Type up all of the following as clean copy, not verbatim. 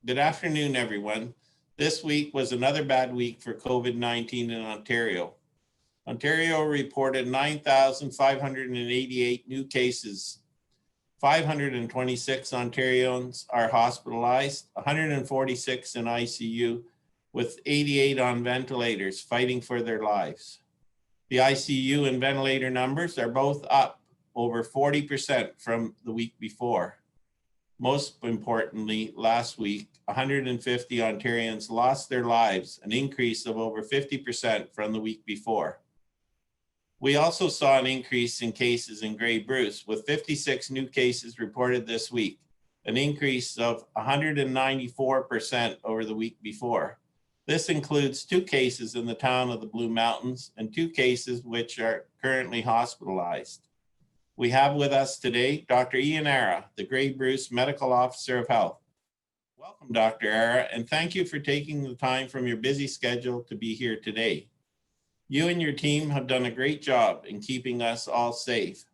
Good afternoon, everyone. This week was another bad week for COVID-19 in Ontario. Ontario reported 9,588 new cases. 526 Ontarians are hospitalized, 146 in ICU, with 88 on ventilators fighting for their lives. The ICU and ventilator numbers are both up over 40% from the week before. Most importantly, last week, 150 Ontarians lost their lives, an increase of over 50% from the week before. We also saw an increase in cases in Grey Bruce, with 56 new cases reported this week, an increase of 194% over the week before. This includes 2 cases in the town of the Blue Mountains and 2 cases which are currently hospitalized. We have with us today Dr. Arra, the Grey Bruce Medical Officer of Health. Welcome, Dr. Arra, and thank you for taking the time from your busy schedule to be here today. You and your team have done a great job in keeping us all safe.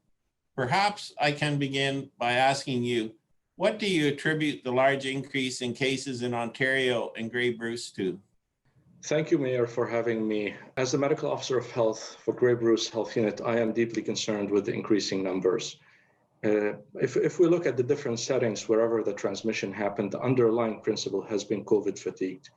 Perhaps I can begin by asking you, what do you attribute the large increase in cases in Ontario and Grey Bruce to? Thank you, Mayor, for having me. As the Medical Officer of Health for Grey Bruce Health Unit, I am deeply concerned with the increasing numbers. If we look at the different settings wherever the transmission happened, the underlying principle has been COVID fatigued.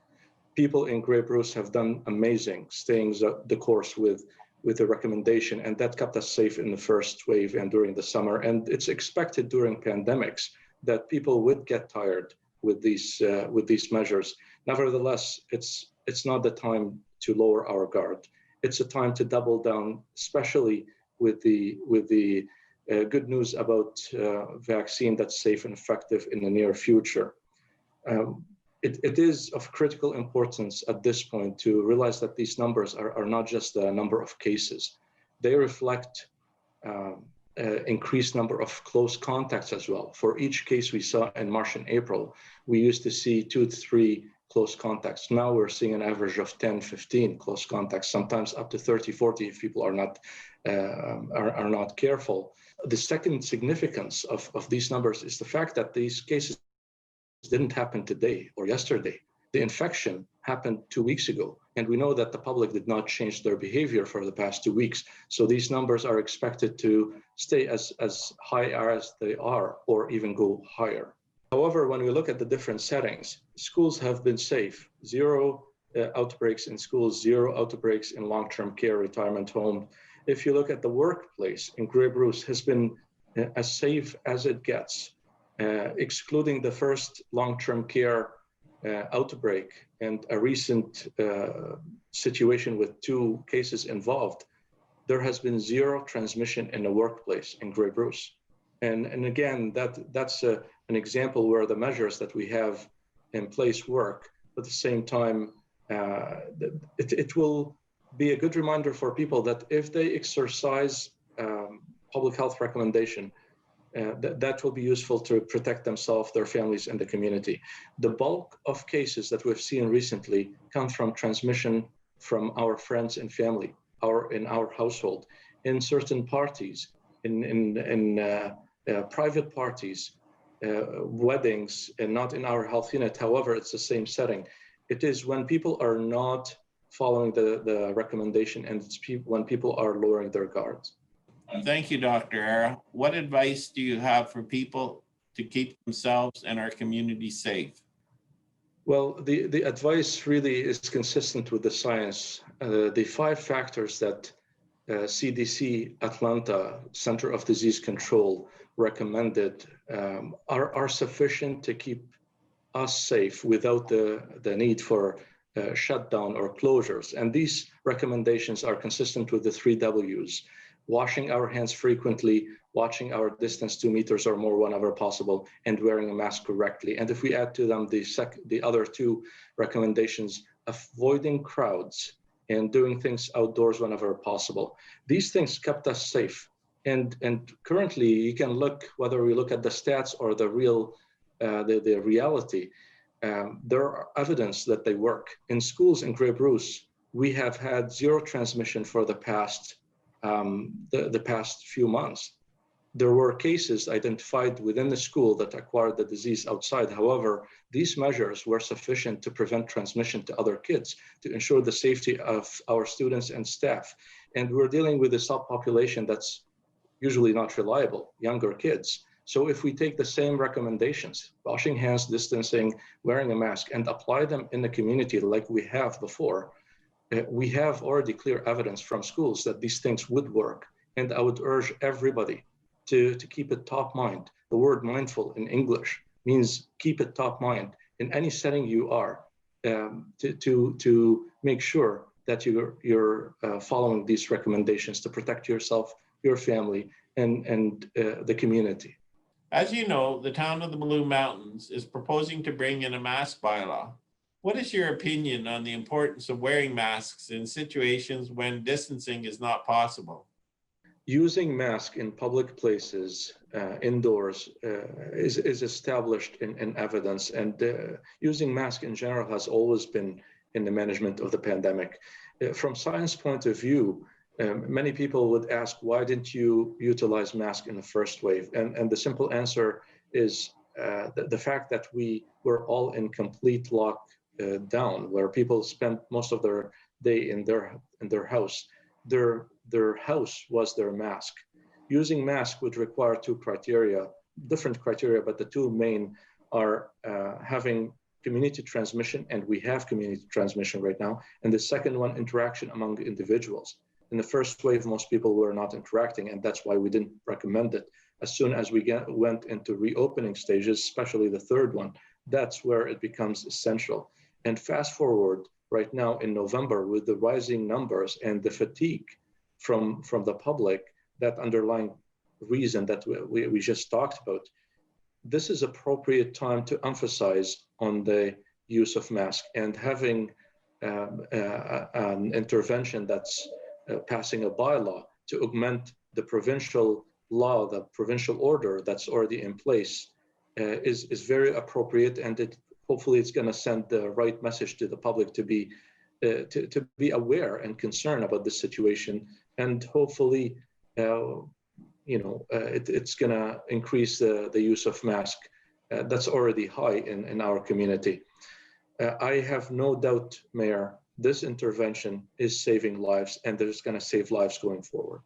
People in Grey Bruce have done amazing, staying the course with the recommendation, and that kept us safe in the first wave and during the summer. And it's expected during pandemics that people would get tired with these measures. Nevertheless, it's not the time to lower our guard. It's a time to double down, especially with the good news about vaccine that's safe and effective in the near future. It is of critical importance at this point to realize that these numbers are not just the number of cases. They reflect increased number of close contacts as well. For each case we saw in March and April, we used to see 2 to 3 close contacts. Now we're seeing an average of 10, 15 close contacts, sometimes up to 30, 40 if people are not careful. The second significance of these numbers is the fact that these cases didn't happen today or yesterday. The infection happened 2 weeks ago, and we know that the public did not change their behavior for the past 2 weeks. So these numbers are expected to stay as high as they are, or even go higher. However, when we look at the different settings, schools have been safe. 0 outbreaks in schools, 0 outbreaks in long-term care, retirement home. If you look at the workplace in Grey Bruce, has been as safe as it gets. Excluding the first long-term care outbreak and a recent situation with 2 cases involved, there has been 0 transmission in the workplace in Grey Bruce. And again, that's an example where the measures that we have in place work. But at the same time, it will be a good reminder for people that if they exercise public health recommendation, that will be useful to protect themselves, their families, and the community. The bulk of cases that we've seen recently come from transmission from our friends and family, in our household, in certain parties, in private parties, weddings, and not in our health unit. However, it's the same setting. It is when people are not following the recommendation, and it's when people are lowering their guards. Thank you, Dr. Arra. What advice do you have for people to keep themselves and our community safe? Well, the advice really is consistent with the science. The 5 factors that CDC Atlanta Center of Disease Control recommended are sufficient to keep us safe without the need for shutdown or closures. And these recommendations are consistent with the 3 W's. Washing our hands frequently, watching our distance 2 meters or more whenever possible, and wearing a mask correctly. And if we add to them the other 2 recommendations, avoiding crowds and doing things outdoors whenever possible. These things kept us safe. And currently, you can look, whether we look at the stats or the reality, there are evidence that they work. In schools in Grey Bruce, we have had 0 transmission for the past few months. There were cases identified within the school that acquired the disease outside. However, these measures were sufficient to prevent transmission to other kids, to ensure the safety of our students and staff. And we're dealing with a subpopulation that's usually not reliable, younger kids. So if we take the same recommendations, washing hands, distancing, wearing a mask, and apply them in the community like we have before, we have already clear evidence from schools that these things would work. And I would urge everybody to keep it top mind. The word mindful in English means keep it top mind in any setting you are, to make sure that you're following these recommendations to protect yourself, your family, and the community. As you know, the town of the Blue Mountains is proposing to bring in a mask bylaw. What is your opinion on the importance of wearing masks in situations when distancing is not possible? Using masks in public places, indoors, is established in evidence, and using masks in general has always been in the management of the pandemic. From science point of view, many people would ask, why didn't you utilize masks in the first wave? And the simple answer is the fact that we were all in complete lockdown, where people spent most of their day in their house. Their house was their mask. Using mask would require different criteria, but the two main are having community transmission, and we have community transmission right now. And the second one, interaction among individuals. In the first wave, most people were not interacting, and that's why we didn't recommend it. As soon as we went into reopening stages, especially the third one, that's where it becomes essential. And fast forward right now in November, with the rising numbers and the fatigue from the public, that underlying reason that we just talked about, this is appropriate time to emphasize on the use of mask, and having an intervention that's passing a bylaw to augment the provincial law, the provincial order that's already in place, is very appropriate, and hopefully it's going to send the right message to the public to be aware and concerned about this situation, and hopefully it's going to increase the use of mask that's already high in our community. I have no doubt, Mayor, this intervention is saving lives, and it is going to save lives going forward.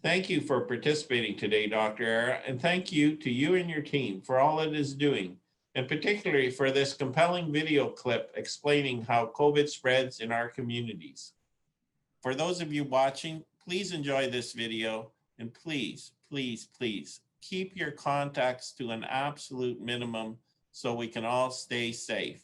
Thank you for participating today, Dr. Arra, and thank you to you and your team for all it is doing, and particularly for this compelling video clip explaining how COVID spreads in our communities. For those of you watching, please enjoy this video, and please, please, please keep your contacts to an absolute minimum so we can all stay safe.